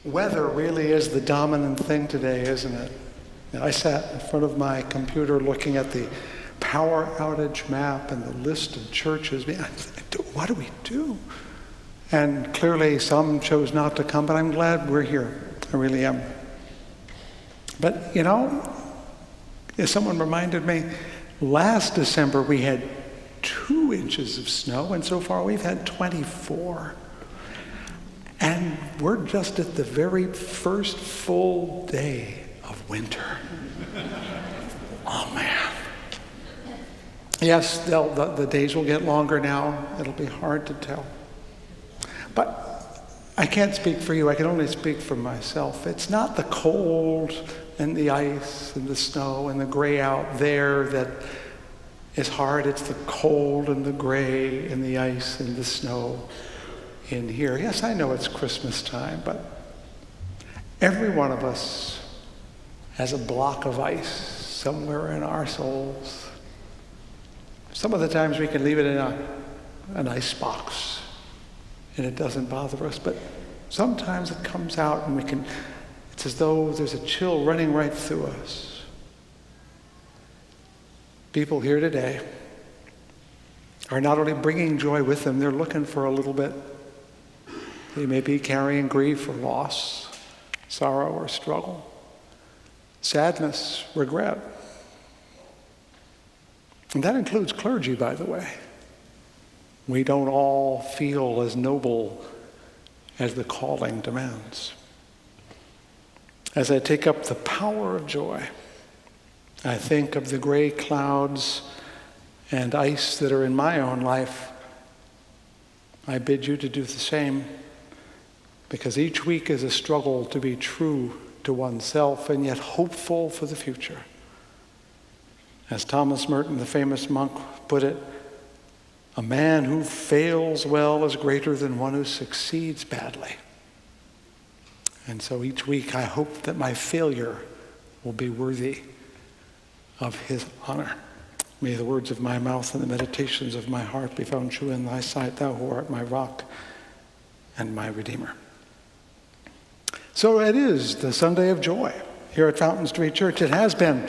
Weather really is the dominant thing today, isn't it? I sat in front of my computer looking at the power outage map and the list of churches. What do we do? And clearly some chose not to come, but I'm glad we're here. I really am. But as someone reminded me, last December we had 2 inches of snow, and so far we've had 24. And we're just at the very first full day of winter. Oh man. Yes, the days will get longer now. It'll be hard to tell. But I can't speak for you. I can only speak for myself. It's not the cold and the ice and the snow and the gray out there that is hard. It's the cold and the gray and the ice and the snow in here. Yes, I know it's Christmas time, but every one of us has a block of ice somewhere in our souls. Some of the times we can leave it in an ice box and it doesn't bother us, but sometimes it comes out and it's as though there's a chill running right through us. People here today are not only bringing joy with them, they're looking for a little bit. They may be carrying grief or loss, sorrow or struggle, sadness, regret. And that includes clergy, by the way. We don't all feel as noble as the calling demands. As I take up the power of joy, I think of the gray clouds and ice that are in my own life. I bid you to do the same, because each week is a struggle to be true to oneself and yet hopeful for the future. As Thomas Merton, the famous monk, put it, a man who fails well is greater than one who succeeds badly. And so each week I hope that my failure will be worthy of his honor. May the words of my mouth and the meditations of my heart be found true in thy sight, thou who art my rock and my Redeemer. So it is the Sunday of joy here at Fountain Street Church. It has been.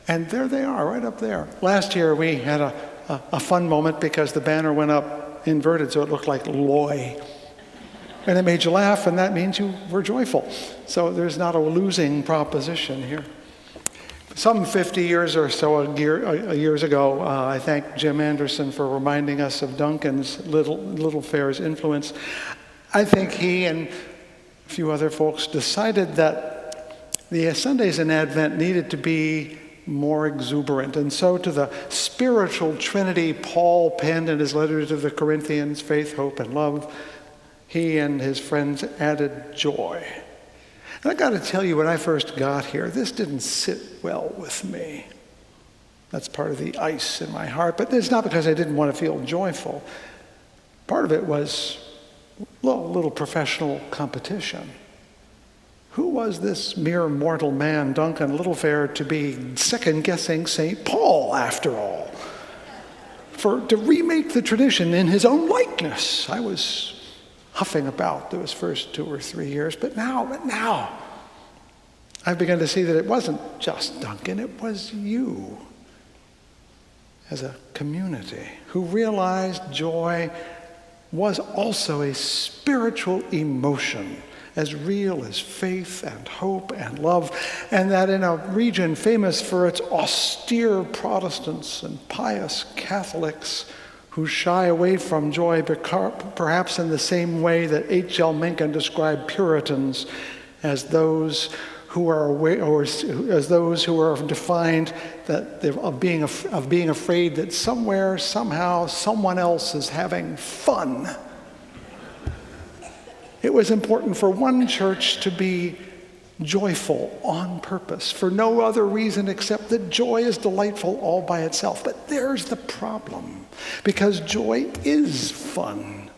And there they are, right up there. Last year we had a fun moment because the banner went up inverted so it looked like Loy. And it made you laugh, and that means you were joyful. So there's not a losing proposition here. Some 50 years or so years ago, I thank Jim Anderson for reminding us of Duncan's Little Fair's influence. I think he and a few other folks decided that the Sundays in Advent needed to be more exuberant. And so to the spiritual trinity Paul penned in his letter to the Corinthians, faith, hope, and love, he and his friends added joy. And I got to tell you, when I first got here, this didn't sit well with me. That's part of the ice in my heart. But it's not because I didn't want to feel joyful. Part of it was a little professional competition. Who was this mere mortal man, Duncan Littlefair, to be second-guessing St. Paul, after all? To remake the tradition in his own likeness. I was huffing about those first 2 or 3 years, but now, I've begun to see that it wasn't just Duncan, it was you, as a community, who realized joy was also a spiritual emotion, as real as faith and hope and love, and that in a region famous for its austere Protestants and pious Catholics who shy away from joy, perhaps in the same way that H.L. Mencken described Puritans as those who are defined of being afraid that somewhere, somehow, someone else is having fun. It was important for one church to be joyful on purpose, for no other reason except that joy is delightful all by itself. But there's the problem, because joy is fun.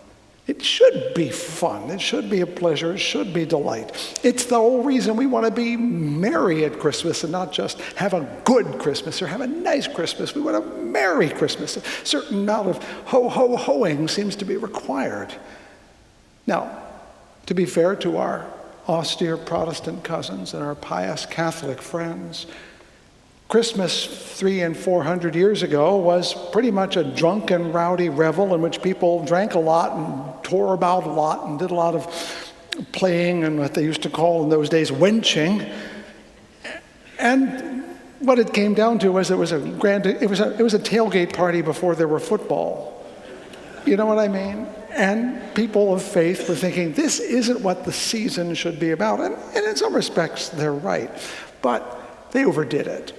It should be fun. It should be a pleasure. It should be delight. It's the whole reason we want to be merry at Christmas and not just have a good Christmas or have a nice Christmas. We want a merry Christmas. A certain amount of ho-ho-hoing seems to be required. Now, to be fair to our austere Protestant cousins and our pious Catholic friends. Christmas 300 and 400 years ago was pretty much a drunken, rowdy revel in which people drank a lot and tore about a lot and did a lot of playing and what they used to call in those days wenching. And what it came down to was it was a tailgate party before there were football. You know what I mean? And people of faith were thinking, this isn't what the season should be about. And in some respects, they're right. But they overdid it.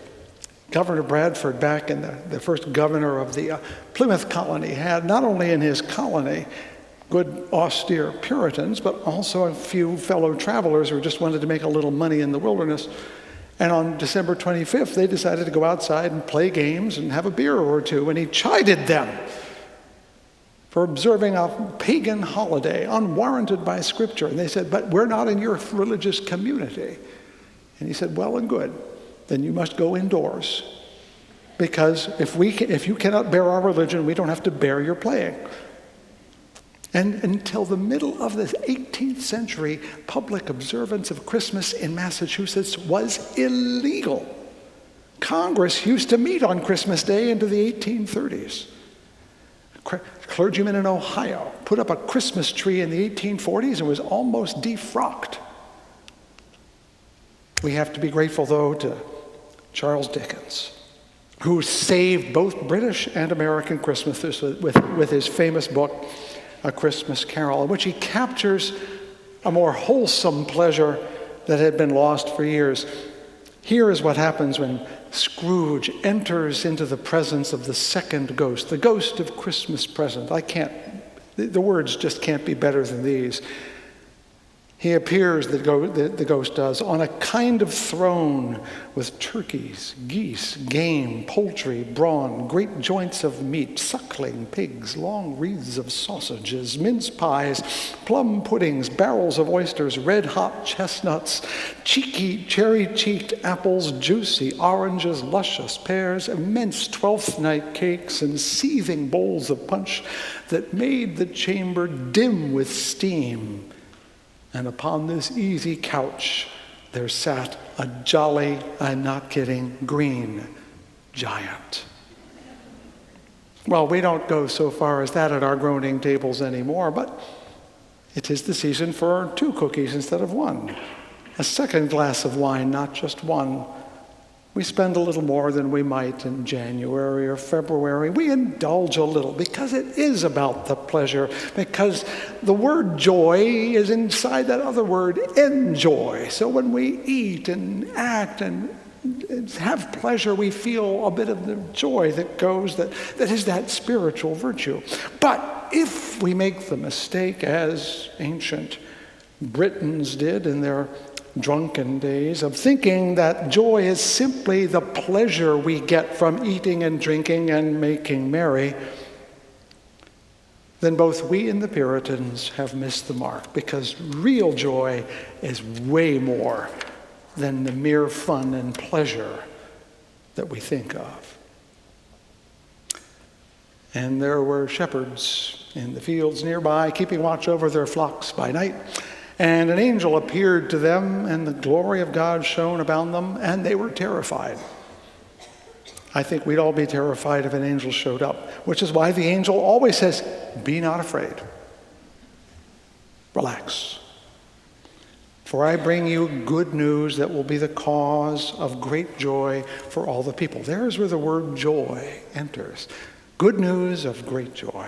Governor Bradford, back in the first governor of the Plymouth colony, had not only in his colony good austere Puritans, but also a few fellow travelers who just wanted to make a little money in the wilderness. And on December 25th, they decided to go outside and play games and have a beer or two, and he chided them for observing a pagan holiday unwarranted by Scripture. And they said, but we're not in your religious community. And he said, well and good. Then you must go indoors. Because if you cannot bear our religion, we don't have to bear your playing. And until the middle of the 18th century, public observance of Christmas in Massachusetts was illegal. Congress used to meet on Christmas Day into the 1830s. Clergyman in Ohio put up a Christmas tree in the 1840s and was almost defrocked. We have to be grateful, though, to Charles Dickens, who saved both British and American Christmases with his famous book, A Christmas Carol, in which he captures a more wholesome pleasure that had been lost for years. Here is what happens when Scrooge enters into the presence of the second ghost, the ghost of Christmas present. The words just can't be better than these. He appears, the ghost does, on a kind of throne with turkeys, geese, game, poultry, brawn, great joints of meat, suckling pigs, long wreaths of sausages, mince pies, plum puddings, barrels of oysters, red-hot chestnuts, cheeky cherry-cheeked apples, juicy oranges, luscious pears, immense Twelfth Night cakes, and seething bowls of punch that made the chamber dim with steam. And upon this easy couch, there sat a jolly, I'm not kidding, green giant. Well, we don't go so far as that at our groaning tables anymore, but it is the season for 2 cookies instead of 1. A second glass of wine, not just one. We spend a little more than we might in January or February. We indulge a little because it is about the pleasure, because the word joy is inside that other word, enjoy. So when we eat and act and have pleasure, we feel a bit of the joy that is that spiritual virtue. But if we make the mistake, as ancient Britons did in their drunken days, of thinking that joy is simply the pleasure we get from eating and drinking and making merry, then both we and the Puritans have missed the mark, because real joy is way more than the mere fun and pleasure that we think of. And there were shepherds in the fields nearby, keeping watch over their flocks by night. And an angel appeared to them, and the glory of God shone about them, and they were terrified. I think we'd all be terrified if an angel showed up, which is why the angel always says, be not afraid. Relax. For I bring you good news that will be the cause of great joy for all the people. There's where the word joy enters. Good news of great joy.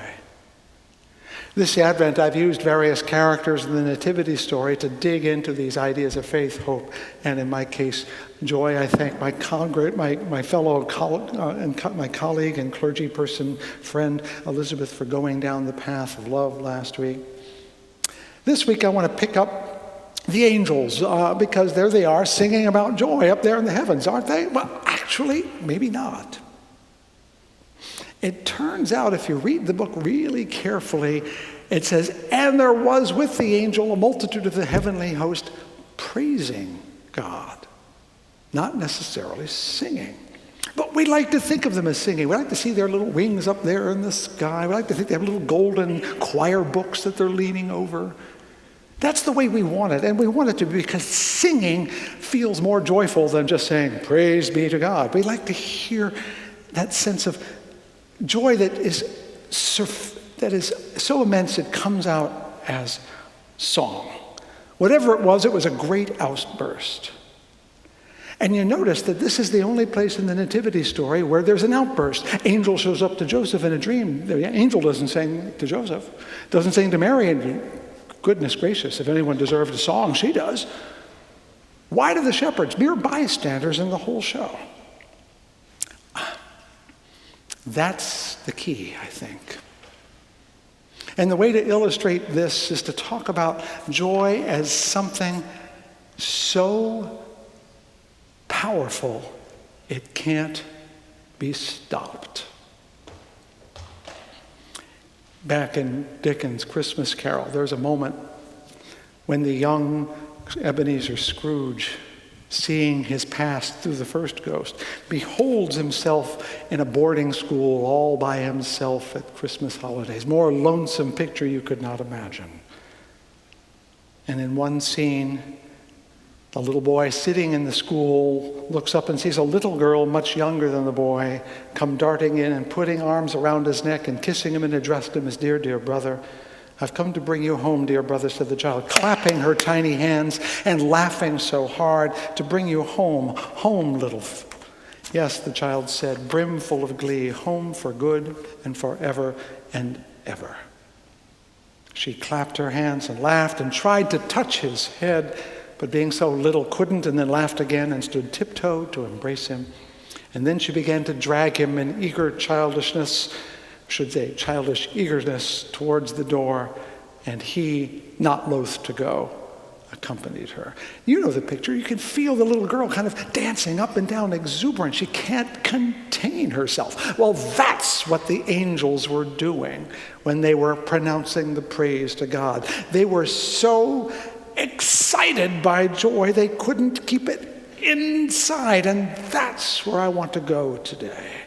This Advent, I've used various characters in the Nativity story to dig into these ideas of faith, hope, and in my case, joy. I thank my fellow my colleague and clergy person, friend Elizabeth, for going down the path of love last week. This week, I want to pick up the angels, because there they are singing about joy up there in the heavens, aren't they? Well, actually, maybe not. It turns out, if you read the book really carefully, it says, and there was with the angel a multitude of the heavenly host praising God, not necessarily singing. But we like to think of them as singing. We like to see their little wings up there in the sky. We like to think they have little golden choir books that they're leaning over. That's the way we want it, and we want it to be because singing feels more joyful than just saying, praise be to God. We like to hear that sense of joy that is so immense it comes out as song. Whatever it was a great outburst. And you notice that this is the only place in the Nativity story where there's an outburst. Angel shows up to Joseph in a dream. The angel doesn't sing to Joseph, doesn't sing to Mary, and goodness gracious, if anyone deserved a song, she does. Why do the shepherds? Mere bystanders in the whole show. That's the key, I think. And the way to illustrate this is to talk about joy as something so powerful it can't be stopped. Back in Dickens' Christmas Carol, there's a moment when the young Ebenezer Scrooge, seeing his past through the first ghost, beholds himself in a boarding school all by himself at Christmas holidays. More lonesome picture you could not imagine. And in one scene, the little boy sitting in the school looks up and sees a little girl much younger than the boy come darting in and putting arms around his neck and kissing him and addressed him as, dear, dear brother. I've come to bring you home, dear brother, said the child, clapping her tiny hands and laughing so hard, to bring you home, home, little. Yes, the child said, brimful of glee, home for good and forever and ever. She clapped her hands and laughed and tried to touch his head, but being so little couldn't, and then laughed again and stood tiptoe to embrace him. And then she began to drag him in eager childishness, childish eagerness towards the door, and he, not loath to go, accompanied her. You know the picture. You can feel the little girl kind of dancing up and down, exuberant. She can't contain herself. Well, that's what the angels were doing when they were pronouncing the praise to God. They were so excited by joy, they couldn't keep it inside, and that's where I want to go today.